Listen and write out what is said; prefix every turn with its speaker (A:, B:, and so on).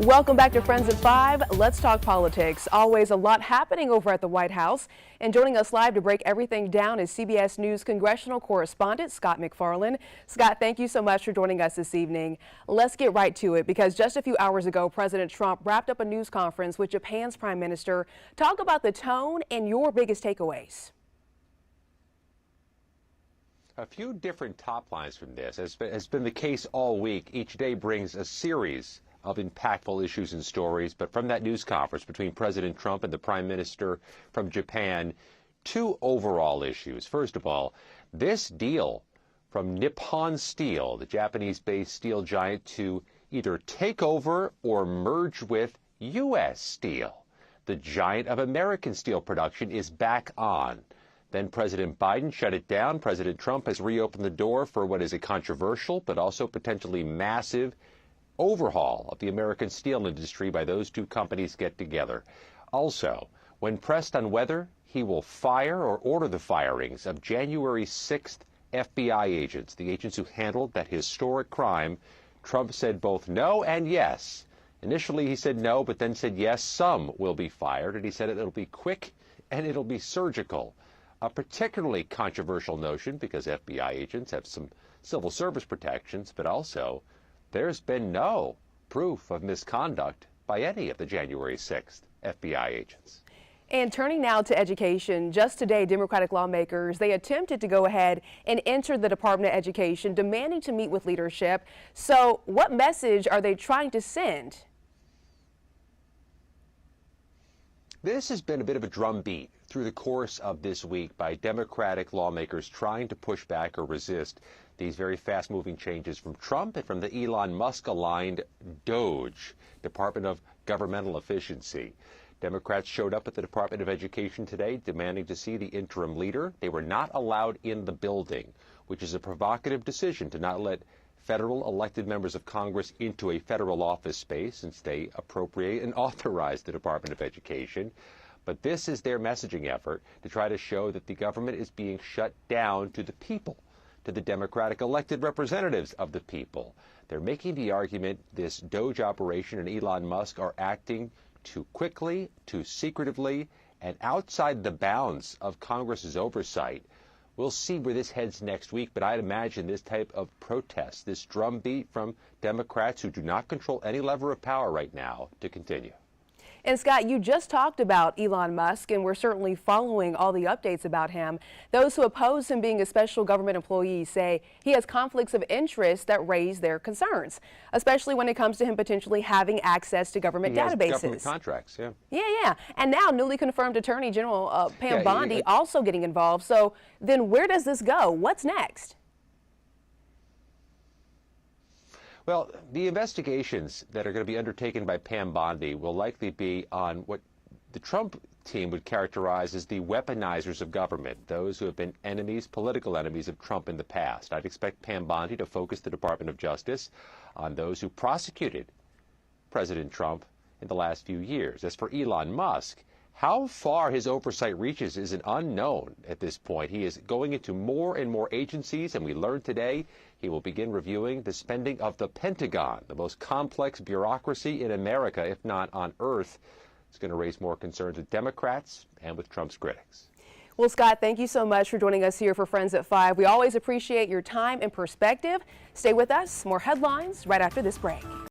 A: Welcome back to Friends at 5. Let's talk politics. Always a lot happening over at the White House. And joining us live to break everything down is CBS News Congressional Correspondent Scott MacFarlane. Scott, thank you so much for joining us this evening. Let's get right to it because just a few hours ago, President Trump wrapped up a news conference with Japan's Prime Minister. Talk about the tone and your biggest takeaways.
B: A few different top lines from this. As has been the case all week, each day brings a series of impactful issues and stories. But from that news conference between President Trump and the Prime Minister from Japan, two overall issues. First of all, this deal from Nippon Steel, the Japanese-based steel giant, to either take over or merge with U.S. Steel. The giant of American steel production is back on. Then President Biden shut it down. President Trump has reopened the door for what is a controversial but also potentially massive overhaul of the American steel industry by those two companies get together. Also, when pressed on whether he will fire or order the firings of January 6th FBI agents, the agents who handled that historic crime, Trump said both no and yes. Initially he said no, but then said yes, some will be fired, and he said it'll be quick and it'll be surgical. A particularly controversial notion because FBI agents have some civil service protections, but also there's been no proof of misconduct by any of the January 6th FBI agents.
A: And turning now to education, just today, Democratic lawmakers, they attempted to go ahead and enter the Department of Education, demanding to meet with leadership. So what message are they trying to send?
B: This has been a bit of a drumbeat through the course of this week by Democratic lawmakers trying to push back or resist these very fast-moving changes from Trump and from the Elon Musk-aligned DOGE, Department of Governmental Efficiency. Democrats showed up at the Department of Education today demanding to see the interim leader. They were not allowed in the building, which is a provocative decision to not let federal elected members of Congress into a federal office space since they appropriate and authorize the Department of Education. But this is their messaging effort to try to show that the government is being shut down to the people, to the Democratic elected representatives of the people. They're making the argument this DOGE operation and Elon Musk are acting too quickly, too secretively, and outside the bounds of Congress's oversight. We'll see where this heads next week, but I'd imagine this type of protest, this drumbeat from Democrats who do not control any lever of power right now, to continue.
A: And Scott, you just talked about Elon Musk, and we're certainly following all the updates about him. Those who oppose him being a special government employee say he has conflicts of interest that raise their concerns, especially when it comes to him potentially having access to government databases.
B: Government contracts, yeah.
A: Yeah. And now newly confirmed Attorney General Pam Bondi also getting involved. So then where does this go? What's next?
B: Well, the investigations that are going to be undertaken by Pam Bondi will likely be on what the Trump team would characterize as the weaponizers of government, those who have been enemies, political enemies of Trump in the past. I'd expect Pam Bondi to focus the Department of Justice on those who prosecuted President Trump in the last few years. As for Elon Musk, how far his oversight reaches is an unknown at this point. He is going into more and more agencies, and we learned today he will begin reviewing the spending of the Pentagon, the most complex bureaucracy in America, if not on Earth. It's going to raise more concerns with Democrats and with Trump's critics.
A: Well, Scott, thank you so much for joining us here for Friends at 5. We always appreciate your time and perspective. Stay with us. More headlines right after this break.